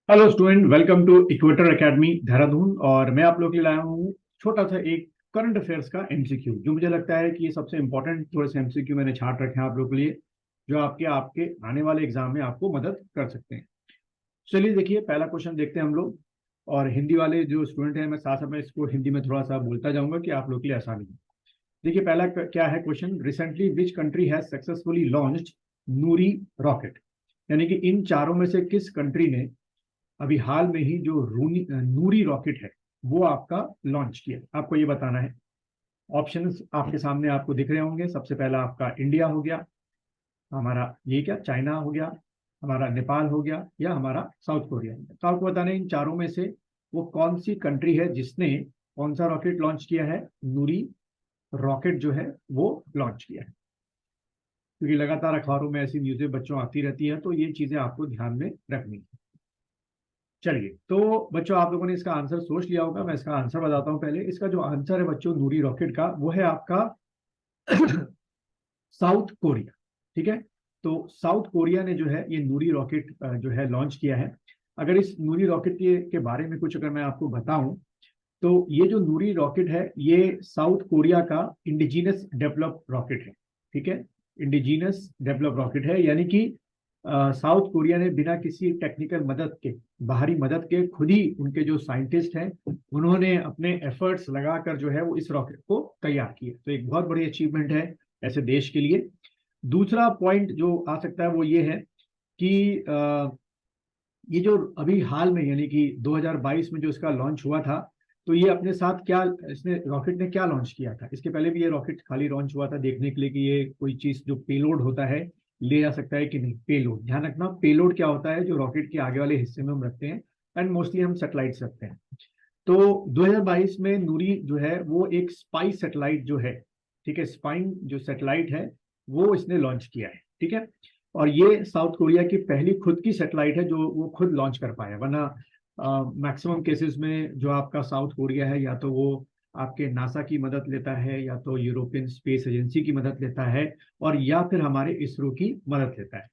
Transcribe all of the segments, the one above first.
Hello student, welcome to Equator Academy Dehradun. और मैं आप लोग के लिए लाया हूँ छोटा सा एक करंट अफेयर्स का एमसीक्यू, जो मुझे लगता है कि ये सबसे इंपॉर्टेंट थोड़े से एमसीक्यू मैंने छाट रखे हैं आप लोग के लिए, जो आपके आपके आने वाले एग्जाम में आपको मदद कर सकते हैं। चलिए देखिए, पहला क्वेश्चन देखते हैं हम लोग। और हिंदी वाले जो स्टूडेंट हैं, मैं साथ में इसको हिंदी में थोड़ा सा बोलता जाऊंगा कि आप लोग के लिए आसानी हो। देखिए पहला क्या है question, recently which country has successfully launched Noori rocket. यानी कि इन चारों में से किस कंट्री ने अभी हाल में ही जो नूरी रॉकेट है वो आपका लॉन्च किया, आपको ये बताना है। ऑप्शंस आपके सामने आपको दिख रहे होंगे। सबसे पहला आपका इंडिया हो गया, हमारा ये क्या चाइना हो गया, हमारा नेपाल हो गया, या हमारा साउथ कोरिया हो गया। तो आपको बताना है इन चारों में से वो कौन सी कंट्री है जिसने कौन सा रॉकेट लॉन्च किया है, नूरी रॉकेट जो है वो लॉन्च किया है। क्योंकि लगातार अखबारों में ऐसी न्यूज़ें बच्चों आती रहती है, तो ये चीजें आपको ध्यान में रखनी है। चलिए तो बच्चों, आप लोगों ने इसका आंसर सोच लिया होगा। मैं इसका आंसर बताता हूँ पहले। इसका जो आंसर है बच्चों नूरी रॉकेट का, वो है आपका साउथ कोरिया। ठीक है, तो साउथ कोरिया ने जो है ये नूरी रॉकेट जो है लॉन्च किया है। अगर इस नूरी रॉकेट के बारे में कुछ अगर मैं आपको बताऊं, तो ये जो नूरी रॉकेट है ये साउथ कोरिया का इंडिजीनस डेवलप रॉकेट है। ठीक है, इंडिजीनस डेवलप रॉकेट है, यानी कि साउथ कोरिया ने बिना किसी टेक्निकल मदद के, बाहरी मदद के, खुद ही उनके जो साइंटिस्ट हैं उन्होंने अपने एफर्ट्स लगाकर जो है वो इस रॉकेट को तैयार किया। तो एक बहुत बड़ी अचीवमेंट है ऐसे देश के लिए। दूसरा पॉइंट जो आ सकता है वो ये है कि ये जो अभी हाल में यानी कि 2022 में जो इसका लॉन्च हुआ था, तो ये अपने साथ क्या, इसने रॉकेट ने क्या लॉन्च किया था। इसके पहले भी ये रॉकेट खाली लॉन्च हुआ था देखने के लिए कि ये कोई चीज जो पेलोड होता है ले जा सकता है कि नहीं। पेलोड, ध्यान रखना, पेलोड क्या होता है, जो रॉकेट के आगे वाले हिस्से में हम रखते हैं। एंड मोस्टली हम सैटेलाइट्स रखते हैं। तो 2022 में नूरी जो है वो एक स्पाई सैटेलाइट जो है, ठीक है, स्पाइन जो सैटेलाइट है वो इसने लॉन्च किया है। ठीक है, और ये साउथ कोरिया की पहली खुद की सैटेलाइट है जो वो खुद लॉन्च कर पाया। वरना मैक्सिमम केसेस में जो आपका साउथ कोरिया है, या तो वो आपके नासा की मदद लेता है, या तो यूरोपियन स्पेस एजेंसी की मदद लेता है, और या फिर हमारे इसरो की मदद लेता है।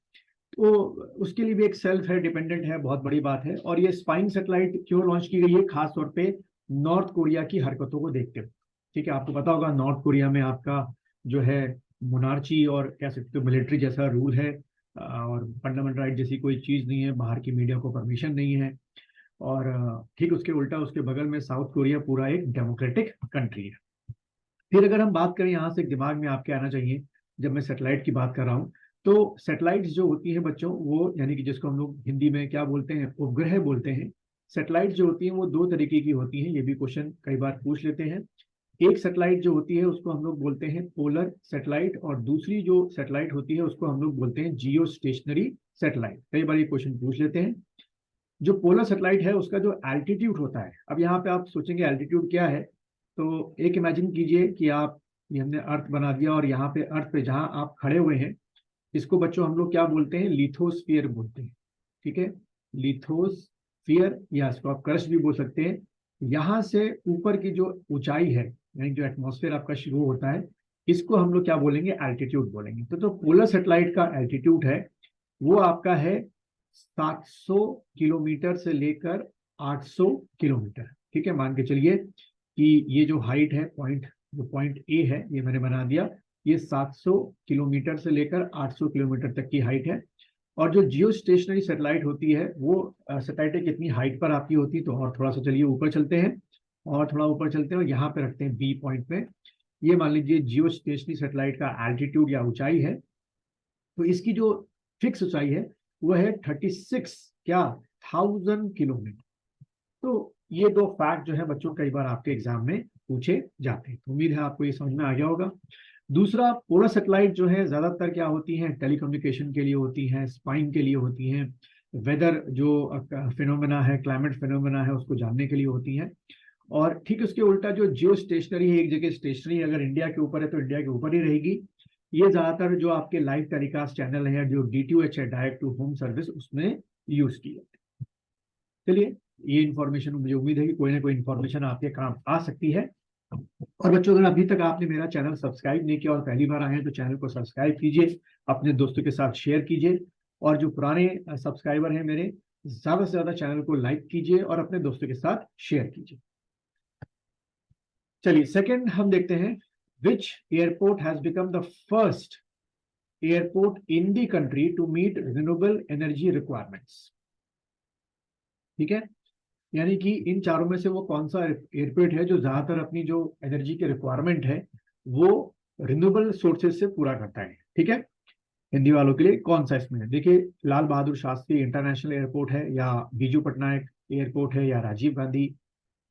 तो उसके लिए भी एक सेल्फ है, डिपेंडेंट है, बहुत बड़ी बात है। और ये स्पाइन सैटेलाइट क्यों लॉन्च की गई है, खास तौर पे नॉर्थ कोरिया की हरकतों को देखते हुए। ठीक है, आपको पता होगा नॉर्थ कोरिया में आपका जो है मोनार्ची और कह सकते हो मिलिट्री जैसा रूल है, और फंडामेंटल राइट जैसी कोई चीज नहीं है, बाहर की मीडिया को परमिशन नहीं है। और ठीक उसके उल्टा उसके बगल में साउथ कोरिया पूरा एक डेमोक्रेटिक कंट्री है। फिर अगर हम बात करें, यहाँ से दिमाग में आपके आना चाहिए जब मैं सेटेलाइट की बात कर रहा हूँ, तो सेटेलाइट्स जो होती हैं बच्चों, वो यानी कि जिसको हम लोग हिंदी में क्या बोलते हैं, उपग्रह बोलते हैं। सेटेलाइट जो होती हैं वो दो तरीके की होती हैं, ये भी क्वेश्चन कई बार पूछ लेते हैं। एक सेटेलाइट जो होती है उसको हम लोग बोलते हैं पोलर सेटेलाइट, और दूसरी जो सेटेलाइट होती है उसको हम लोग बोलते हैं जियो स्टेशनरी सेटेलाइट। कई बार ये क्वेश्चन पूछ लेते हैं। जो पोलर सेटेलाइट है उसका जो एल्टीट्यूड होता है, अब यहाँ पे आप सोचेंगे एल्टीट्यूड क्या है। तो एक इमेजिन कीजिए कि आप, ये हमने अर्थ बना दिया, और यहाँ पे अर्थ पे जहाँ आप खड़े हुए हैं, इसको बच्चों हम लोग क्या बोलते हैं, लिथोस्फीयर बोलते हैं। ठीक है, लिथोस्फीयर, या इसको आप क्रस्ट भी बोल सकते हैं। यहाँ से ऊपर की जो ऊंचाई है, यानी जो एटमॉस्फेयर आपका शुरू होता है, इसको हम लोग क्या बोलेंगे, एल्टीट्यूड बोलेंगे। तो जो पोलर सेटेलाइट का एल्टीट्यूड है वो आपका है 700 किलोमीटर से लेकर 800 किलोमीटर। ठीक है, मान के चलिए कि ये जो हाइट है, पॉइंट, जो पॉइंट ए है ये मैंने बना दिया, ये 700 किलोमीटर से लेकर 800 किलोमीटर तक की हाइट है। और जो जियो स्टेशनरी सेटेलाइट होती है वो सेटेलाइट कितनी हाइट पर आपकी होती है, तो और थोड़ा सा चलिए ऊपर चलते हैं, और थोड़ा ऊपर चलते हैं, और यहाँ पे रखते हैं बी पॉइंट में। ये मान लीजिए जियो स्टेशनरी सेटेलाइट का एल्टीट्यूड या ऊंचाई है। तो इसकी जो फिक्स ऊंचाई है वो है 36 क्या 1000 किलोमीटर। तो ये दो फैक्ट जो है बच्चों कई बार आपके एग्जाम में पूछे जाते हैं। तो उम्मीद है आपको ये समझ में आ गया होगा। दूसरा, पोलर सेटेलाइट जो है ज्यादातर क्या होती हैं, टेलीकम्युनिकेशन के लिए होती हैं, स्पाइंग के लिए होती हैं, वेदर जो फिनोमेना है, क्लाइमेट फिनोमेना है, उसको जानने के लिए होती हैं। और ठीक उसके उल्टा जो जियो स्टेशनरी है, एक जगह स्टेशनरी अगर इंडिया के ऊपर है तो इंडिया के ऊपर ही रहेगी। ये ज्यादातर जो आपके लाइव टेलीकास्ट चैनल है, जो डीटीएच है, डायरेक्ट टू होम सर्विस, उसमें यूज की है। चलिए, ये इन्फॉर्मेशन, मुझे उम्मीद है कि कोई ना कोई इन्फॉर्मेशन आपके काम आ सकती है। और बच्चों, अगर अभी तक आपने मेरा चैनल सब्सक्राइब नहीं किया और पहली बार आए हैं तो चैनल को सब्सक्राइब कीजिए, अपने दोस्तों के साथ शेयर कीजिए। और जो पुराने सब्सक्राइबर हैं मेरे, ज्यादा से ज्यादा चैनल को लाइक कीजिए और अपने दोस्तों के साथ शेयर कीजिए। चलिए सेकंड हम देखते हैं, which airport has become the first airport in the country to meet renewable energy requirements. ठीक है, यानी कि इन चारों में से वो कौन सा एयरपोर्ट है जो ज्यादातर अपनी जो एनर्जी की रिक्वायरमेंट है वो रिन्यूएबल सोर्सेज से पूरा करता है। ठीक है, हिंदी वालों के लिए कौन सा इसमें है, देखिए लाल बहादुर शास्त्री इंटरनेशनल एयरपोर्ट है, या बीजू पटनायक एयरपोर्ट है, या राजीव गांधी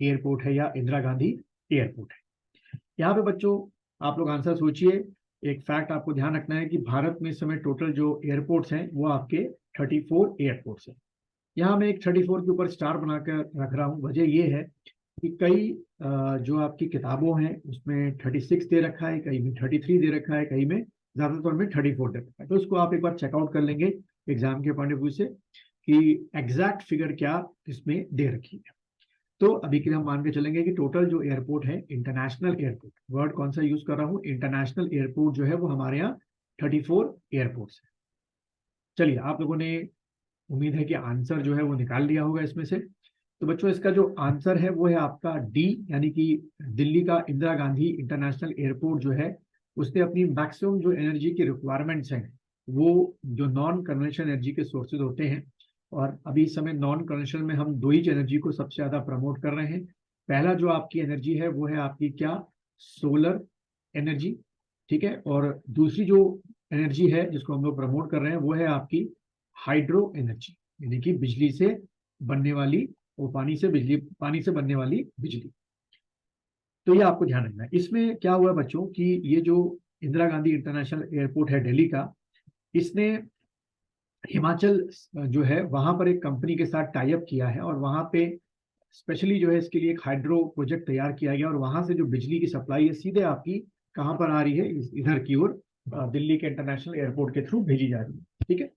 एयरपोर्ट है, या इंदिरा गांधी एयरपोर्ट है। यहाँ पे बच्चों आप लोग आंसर सोचिए। एक फैक्ट आपको ध्यान रखना है कि भारत में इस समय टोटल जो एयरपोर्ट्स हैं वो आपके 34 एयरपोर्ट्स हैं। यहाँ मैं एक 34 के ऊपर स्टार बनाकर रख रहा हूँ। वजह ये है कि कई जो आपकी किताबों हैं उसमें 36 दे रखा है, कहीं में 33 दे रखा है, कहीं में ज्यादातर में 34 दे रखा है। तो उसको आप एक बार चेकआउट कर लेंगे एग्जाम के पॉइंट ऑफ व्यू से कि एग्जैक्ट फिगर क्या इसमें दे रखी है। तो अभी के लिए हम मान के चलेंगे कि टोटल जो एयरपोर्ट है, इंटरनेशनल एयरपोर्ट, वर्ड कौन सा यूज कर रहा हूँ, इंटरनेशनल एयरपोर्ट जो है वो हमारे यहाँ 34 एयरपोर्ट्स है। चलिए आप लोगों ने, उम्मीद है कि आंसर जो है वो निकाल लिया होगा इसमें से। तो बच्चों इसका जो आंसर है वो है आपका डी, यानी कि दिल्ली का इंदिरा गांधी इंटरनेशनल एयरपोर्ट जो है उसने अपनी मैक्सिमम जो एनर्जी की रिक्वायरमेंट्स हैं वो जो नॉन कन्वेंशनल एनर्जी के सोर्सेज होते हैं, और अभी इस समय नॉन कन्वेंशनल में हम दो ही एनर्जी को सबसे ज्यादा प्रमोट कर रहे हैं। पहला जो आपकी एनर्जी है वो है आपकी क्या, सोलर एनर्जी। ठीक है, और दूसरी जो एनर्जी है जिसको हम लोग प्रमोट कर रहे हैं वो है आपकी हाइड्रो एनर्जी, यानी कि बिजली से बनने वाली, वो पानी से बनने वाली बिजली। तो ये आपको ध्यान रखना है। इसमें क्या हुआ बच्चों कि ये जो इंदिरा गांधी इंटरनेशनल एयरपोर्ट है दिल्ली का, इसने हिमाचल जो है वहां पर एक कंपनी के साथ टाई अप किया है, और वहां पे स्पेशली जो है इसके लिए एक हाइड्रो प्रोजेक्ट तैयार किया गया, और वहां से जो बिजली की सप्लाई है सीधे आपकी कहाँ पर आ रही है, इधर की ओर दिल्ली के इंटरनेशनल एयरपोर्ट के थ्रू भेजी जा रही है। ठीक है,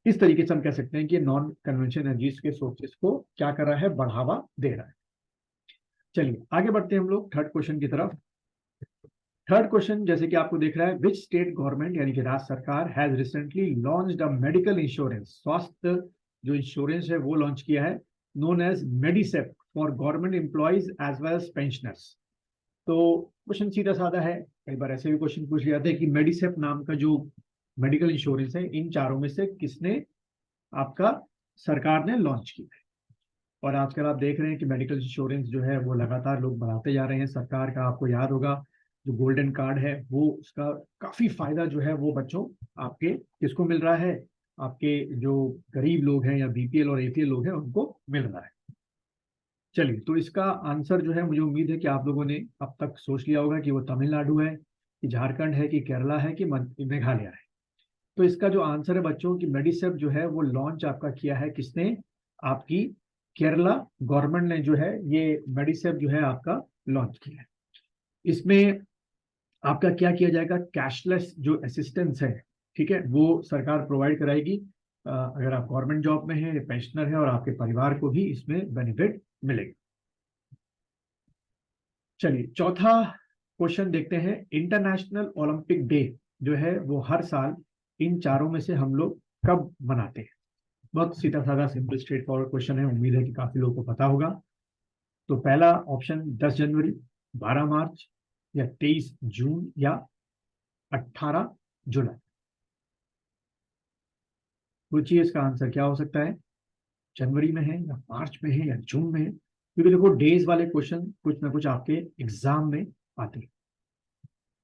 इस तरीके से हम कह सकते हैं कि नॉन कन्वेंशनल एनर्जीज के सोर्सेज को क्या कर रहा है, बढ़ावा दे रहा है। चलिए आगे बढ़ते हैं हम लोग थर्ड क्वेश्चन की तरफ। थर्ड क्वेश्चन जैसे कि आपको दिख रहा है, विच स्टेट गवर्नमेंट यानी कि राज्य सरकार has recently launched a medical insurance, स्वास्थ्य जो इंश्योरेंस है वो लॉन्च किया है, known as Medisep for government employees as well as pensioners. तो क्वेश्चन सीधा साधा है, कई बार ऐसे भी क्वेश्चन पूछ लिया जाता है कि मेडिसेप नाम का जो मेडिकल इंश्योरेंस है इन चारों में से किसने आपका सरकार ने लॉन्च किया है। और आजकल आप देख रहे हैं कि मेडिकल इंश्योरेंस जो है वो लगातार लोग बढ़ाते जा रहे हैं। सरकार का आपको याद होगा जो गोल्डन कार्ड है वो, उसका काफी फायदा जो है वो बच्चों आपके किसको मिल रहा है, आपके जो गरीब लोग हैं या बीपीएल और एपीएल लोग हैं उनको मिल रहा है। चलिए तो इसका आंसर जो है, मुझे उम्मीद है कि आप लोगों ने अब तक सोच लिया होगा कि वो तमिलनाडु है, कि झारखंड है, कि केरला है, कि मेघालय है। तो इसका जो आंसर है बच्चों की मेडिसेप जो है वो लॉन्च आपका किया है किसने, आपकी केरला गवर्नमेंट ने जो है ये मेडिसेप जो है आपका लॉन्च किया है। इसमें आपका क्या किया जाएगा, कैशलेस जो असिस्टेंस है, ठीक है, वो सरकार प्रोवाइड कराएगी। अगर आप गवर्नमेंट जॉब में हैं, पेंशनर है, और आपके परिवार को भी इसमें बेनिफिट मिलेगा। चलिए चौथा क्वेश्चन देखते हैं, इंटरनेशनल ओलंपिक डे जो है वो हर साल इन चारों में से हम लोग कब मनाते हैं। बहुत सीधा साधा सिंपल स्ट्रेट फॉरवर्ड क्वेश्चन है, उम्मीद है कि काफी लोगों को पता होगा। तो पहला ऑप्शन 10 जनवरी, 12 मार्च, या 23 जून, या 18 जुलाई। सोचिए इसका आंसर क्या हो सकता है, जनवरी में है, या मार्च में है, या जून में है, क्योंकि देखो डेज वाले क्वेश्चन कुछ ना कुछ आपके एग्जाम में आते हैं।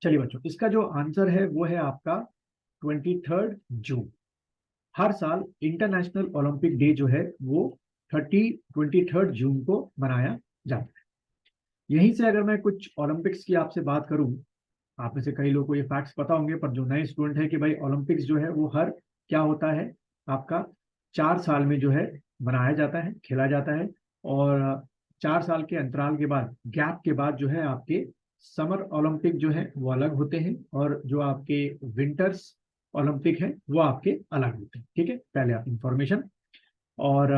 चलिए बच्चों इसका जो आंसर है वो है आपका 23 जून। हर साल इंटरनेशनल ओलंपिक डे जो है वो 23 जून को मनाया जाता है। यहीं से अगर मैं कुछ ओलंपिक्स की आपसे बात करूं, आप में से कई लोगों को ये फैक्ट्स पता होंगे, पर जो नए स्टूडेंट है कि भाई ओलंपिक्स जो है वो हर क्या होता है आपका 4 साल में जो है मनाया जाता है, खेला जाता है। और 4 साल के अंतराल के बाद, गैप के बाद जो है आपके समर ओलंपिक जो है वो अलग होते हैं, और जो आपके विंटर्स ओलंपिक है वो आपके अलग होते हैं। ठीक है, पहले आप इंफॉर्मेशन। और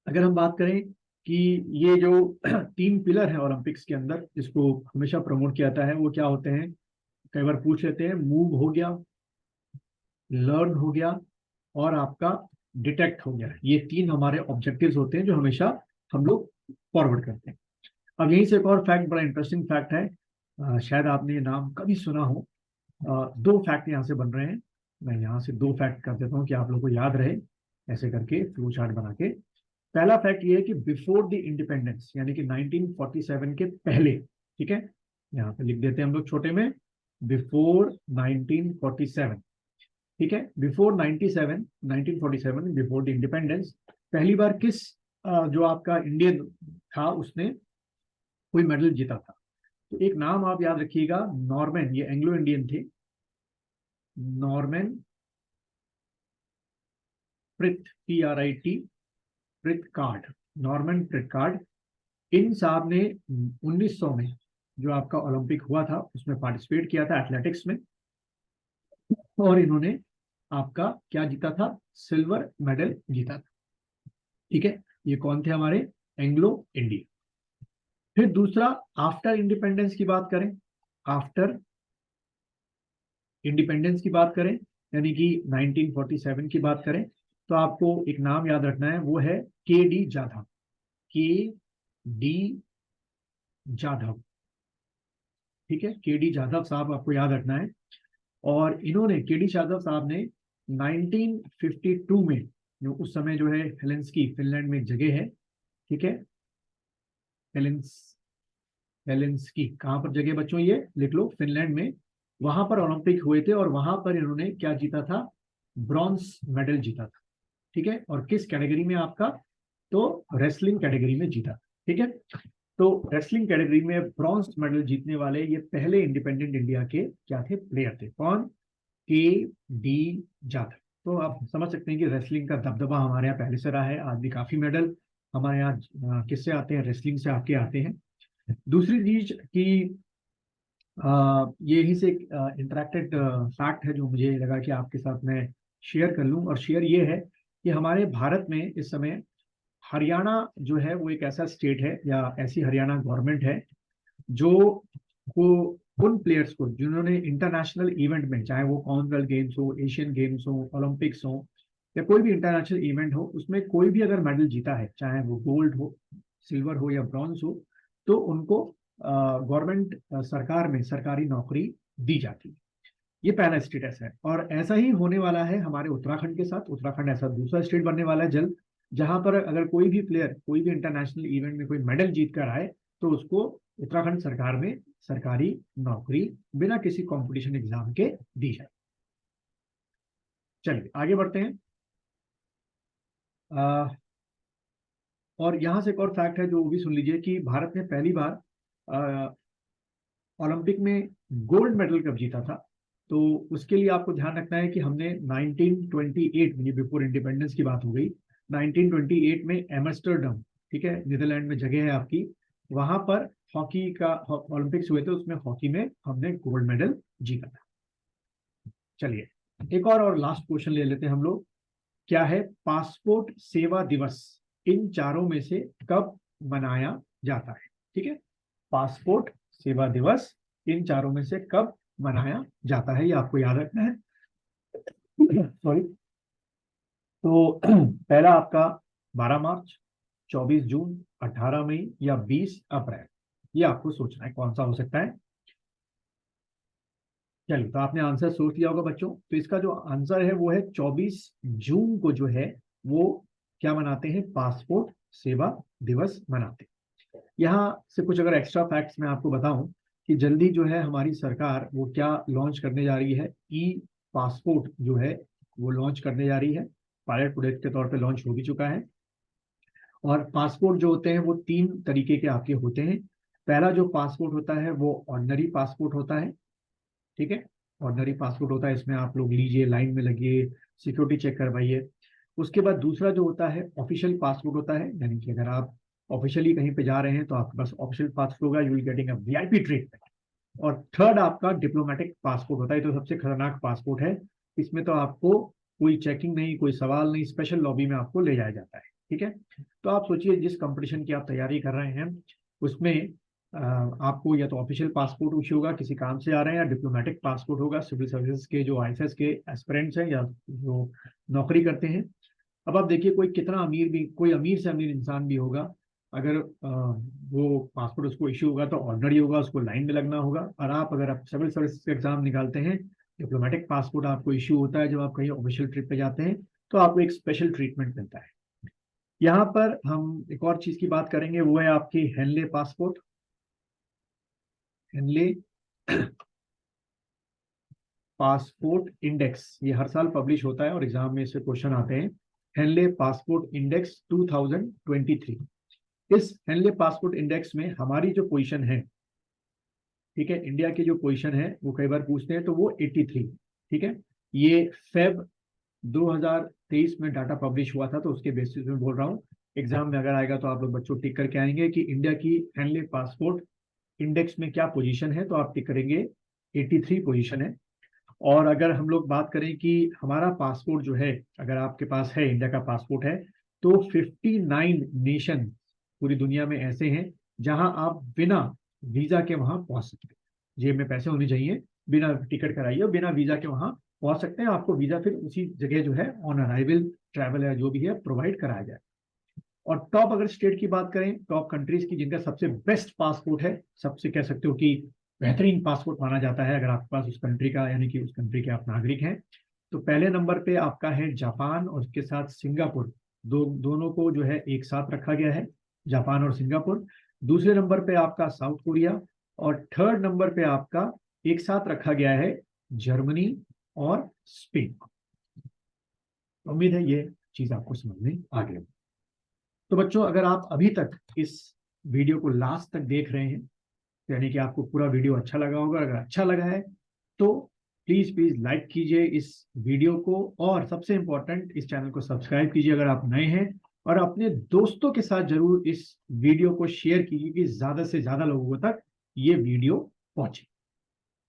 अगर हम बात करें कि ये जो 3 पिलर है ओलंपिक्स के अंदर जिसको हमेशा प्रमोट किया जाता है वो क्या होते हैं, कई बार पूछ लेते हैं, मूव हो गया, लर्न हो गया, और आपका डिटेक्ट हो गया। ये 3 हमारे ऑब्जेक्टिव्स होते हैं जो हमेशा हम लोग फॉरवर्ड करते हैं। अब यहीं से एक और फैक्ट, बड़ा इंटरेस्टिंग फैक्ट है, शायद आपने ये नाम कभी सुना हो। 2 फैक्ट यहाँ से बन रहे हैं। मैं यहाँ से 2 फैक्ट कर देता हूँ कि आप लोगों को याद रहे, ऐसे करके फ्लो चार्ट बना के। पहला फैक्ट ये है कि बिफोर द इंडिपेंडेंस, यानी कि 1947 के पहले, ठीक है, यहाँ पे लिख देते हैं हम लोग छोटे में, बिफोर 1947, ठीक है, बिफोर 1947, बिफोर द इंडिपेंडेंस, पहली बार किस जो आपका इंडियन था उसने कोई मेडल जीता था। तो एक नाम आप याद रखिएगा, नॉर्मन, ये एंग्लो इंडियन थे, नॉर्मन प्रिथ, PRIT, प्रिथकार्ड, नॉर्मन प्रिथकार्ड। इन साहब ने 1900 में जो आपका ओलंपिक हुआ था उसमें पार्टिसिपेट किया था एथलेटिक्स में, और इन्होंने आपका क्या जीता था, सिल्वर मेडल जीता था, ठीक है। ये कौन थे, हमारे एंग्लो इंडियन। फिर दूसरा, आफ्टर इंडिपेंडेंस की बात करें, आफ्टर इंडिपेंडेंस की बात करें, यानी कि 1947 की बात करें, तो आपको एक नाम याद रखना है, वो है KD जाधव, KD जाधव, ठीक है, KD जाधव साहब आपको याद रखना है। और इन्होंने, KD जाधव साहब ने 1952 में, जो उस समय जो है हेलेंस्की, फिनलैंड में एक जगह है, ठीक है, हेलेंस हेलेंस्की, कहाँ पर जगह बच्चों, ये लिख लो, फिनलैंड में, वहां पर ओलंपिक हुए थे और वहां पर इन्होंने क्या जीता था, ब्रॉन्ज मेडल जीता था, ठीक है। और किस कैटेगरी में आपका, तो रेसलिंग कैटेगरी में जीता, ठीक है। तो रेसलिंग कैटेगरी में ब्रॉन्ज मेडल जीतने वाले ये पहले इंडिपेंडेंट इंडिया के क्या थे, प्लेयर थे। कौन, KD जाधव। तो आप समझ सकते हैं कि रेसलिंग का दबदबा हमारे यहाँ पहले से रहा है, आज भी काफी मेडल हमारे यहाँ किससे आते हैं, रेसलिंग से आपके आते हैं। दूसरी चीज कि ये ही से इंटरेक्टेड फैक्ट है जो मुझे लगा कि आपके साथ मैं शेयर कर लूं, और शेयर ये है कि हमारे भारत में इस समय हरियाणा जो है वो एक ऐसा स्टेट है, या ऐसी हरियाणा गवर्नमेंट है जो को उन प्लेयर्स को जिन्होंने इंटरनेशनल इवेंट में, चाहे वो कॉमनवेल्थ गेम्स हो, एशियन गेम्स हो, ओलंपिक्स हो, या कोई भी इंटरनेशनल इवेंट हो, उसमें कोई भी अगर मेडल जीता है, चाहे वो गोल्ड हो, सिल्वर हो या ब्रॉन्ज हो, तो उनको गवर्नमेंट सरकार में सरकारी नौकरी दी जाती है। ये पहला स्टेटस है, और ऐसा ही होने वाला है हमारे उत्तराखंड के साथ। उत्तराखंड ऐसा दूसरा स्टेट बनने वाला है जल्द, जहां पर अगर कोई भी प्लेयर कोई भी इंटरनेशनल इवेंट में कोई मेडल जीत कर आए, तो उसको उत्तराखंड सरकार में सरकारी नौकरी बिना किसी कंपटीशन एग्जाम के दी जाए। चलिए आगे बढ़ते हैं। और यहाँ से एक और फैक्ट है जो वो भी सुन लीजिए, कि भारत ने पहली बार ओलंपिक में गोल्ड मेडल कब जीता था। तो उसके लिए आपको ध्यान रखना है कि हमने 1928 में, बिफोर इंडिपेंडेंस की बात हो गई, 1928 में एमस्टरडम, ठीक है, नीदरलैंड में जगह है आपकी, वहां पर हॉकी का ओलंपिक्स हुए थे, उसमें हॉकी में हमने गोल्ड मेडल जीता था। चलिए एक और लास्ट क्वेश्चन ले लेते हैं हम लोग। क्या है, पासपोर्ट सेवा दिवस इन चारों में से कब मनाया जाता है, ठीक है, पासपोर्ट सेवा दिवस इन चारों में से कब मनाया जाता है, ये आपको याद रखना है। सॉरी। तो पहला आपका 12 मार्च, 24 जून, 18 मई या 20 अप्रैल, ये आपको सोचना है कौन सा हो सकता है। चलिए, तो आपने आंसर सोच लिया होगा बच्चों। तो इसका जो आंसर है वो है 24 जून को जो है वो क्या मनाते हैं, पासपोर्ट सेवा दिवस मनाते हैं। यहाँ से कुछ अगर एक्स्ट्रा फैक्ट्स मैं आपको बताऊं, कि जल्दी जो है हमारी सरकार वो क्या लॉन्च करने जा रही है, पासपोर्ट जो है वो लॉन्च करने जा रही है। पायलट प्रोजेक्ट के तौर पे लॉन्च हो भी चुका है। और पासपोर्ट जो होते हैं वो 3 तरीके के आपके होते हैं। पहला जो पासपोर्ट होता है वो ऑर्डिनरी पासपोर्ट होता है, ठीक है, ऑर्डिनरी पासपोर्ट होता है, इसमें आप लोग लीजिए, लाइन में लगिए, सिक्योरिटी चेक करवाइए। उसके बाद दूसरा जो होता है ऑफिशियल पासपोर्ट होता है, यानी कि अगर आप ऑफिशियली कहीं पे जा रहे हैं तो आपके पास ऑफिशियल पासपोर्ट होगा, you will getting a VIP treatment. और थर्ड आपका डिप्लोमेटिक पासपोर्ट होता है, तो सबसे खतरनाक पासपोर्ट है। इसमें तो आपको कोई चेकिंग नहीं, कोई सवाल नहीं, स्पेशल लॉबी में आपको ले जाया जाता है, ठीक है। तो आप सोचिए जिस कंपटीशन की आप तैयारी कर रहे हैं उसमें आपको या तो ऑफिशियल पासपोर्ट इशू होगा, किसी काम से आ रहे हैं, या डिप्लोमेटिक पासपोर्ट होगा, सिविल सर्विसेज के जो ISS के एस्पिरेंट्स हैं या जो नौकरी करते हैं। अब आप देखिए, कोई कितना अमीर भी, कोई अमीर से अमीर इंसान भी होगा, अगर वो पासपोर्ट उसको इश्यू होगा तो ऑर्डिनरी होगा, उसको लाइन में लगना होगा। और आप अगर आप सिविल सर्विस एग्जाम निकालते हैं, डिप्लोमेटिक पासपोर्ट आपको इश्यू होता है जब आप कहीं ऑफिशियल ट्रिप पे जाते हैं, तो आपको एक स्पेशल ट्रीटमेंट मिलता है। यहाँ पर हम एक और चीज की बात करेंगे, वो है आपकी Henley passport. Henley passport index, ये हर साल पब्लिश होता है और एग्जाम में इससे क्वेश्चन आते हैं। Henley passport index 2023। इस हेनले पासपोर्ट इंडेक्स में हमारी जो पोजीशन है, ठीक है, इंडिया की जो पोजीशन है वो कई बार पूछते हैं, तो वो 83। ठीक है, ये फेब 2023 में डाटा पब्लिश हुआ था, तो उसके बेसिस में बोल रहा हूँ। एग्जाम में अगर आएगा तो आप लोग बच्चों टिक करके आएंगे कि इंडिया की हेनले पासपोर्ट इंडेक्स में क्या पोजीशन है, तो आप टिक करेंगे 83 पोजीशन है। और अगर हम लोग बात करें कि हमारा पासपोर्ट जो है, अगर आपके पास है, इंडिया का पासपोर्ट है, तो 59 नेशन पूरी दुनिया में ऐसे हैं जहां आप बिना वीजा के वहां पहुंच सकते हैं। जेब में पैसे होने चाहिए, बिना टिकट कराइए और बिना वीजा के वहां पहुंच सकते हैं। आपको वीजा फिर उसी जगह जो है ऑन अराइवल ट्रैवल है जो भी है प्रोवाइड कराया जाए। और टॉप अगर स्टेट की बात करें, टॉप कंट्रीज की जिनका सबसे बेस्ट पासपोर्ट है, सबसे कह सकते हो कि बेहतरीन पासपोर्ट माना जाता है अगर आपके पास उस कंट्री का, यानी कि उस कंट्री के आप नागरिक हैं, तो पहले नंबर पे आपका है जापान और उसके साथ सिंगापुर। दोनों को जो है एक साथ रखा गया है, जापान और सिंगापुर। दूसरे नंबर पे आपका साउथ कोरिया, और थर्ड नंबर पे आपका एक साथ रखा गया है जर्मनी और स्पेन। उम्मीद है ये चीज आपको समझ में आ गई। तो बच्चों, अगर आप अभी तक इस वीडियो को लास्ट तक देख रहे हैं, यानी कि आपको पूरा वीडियो अच्छा लगा होगा। अगर अच्छा लगा है तो प्लीज प्लीज लाइक कीजिए इस वीडियो को, और सबसे इंपॉर्टेंट, इस चैनल को सब्सक्राइब कीजिए अगर आप नए हैं, और अपने दोस्तों के साथ जरूर इस वीडियो को शेयर कीजिए कि ज्यादा से ज्यादा लोगों तक ये वीडियो पहुंचे।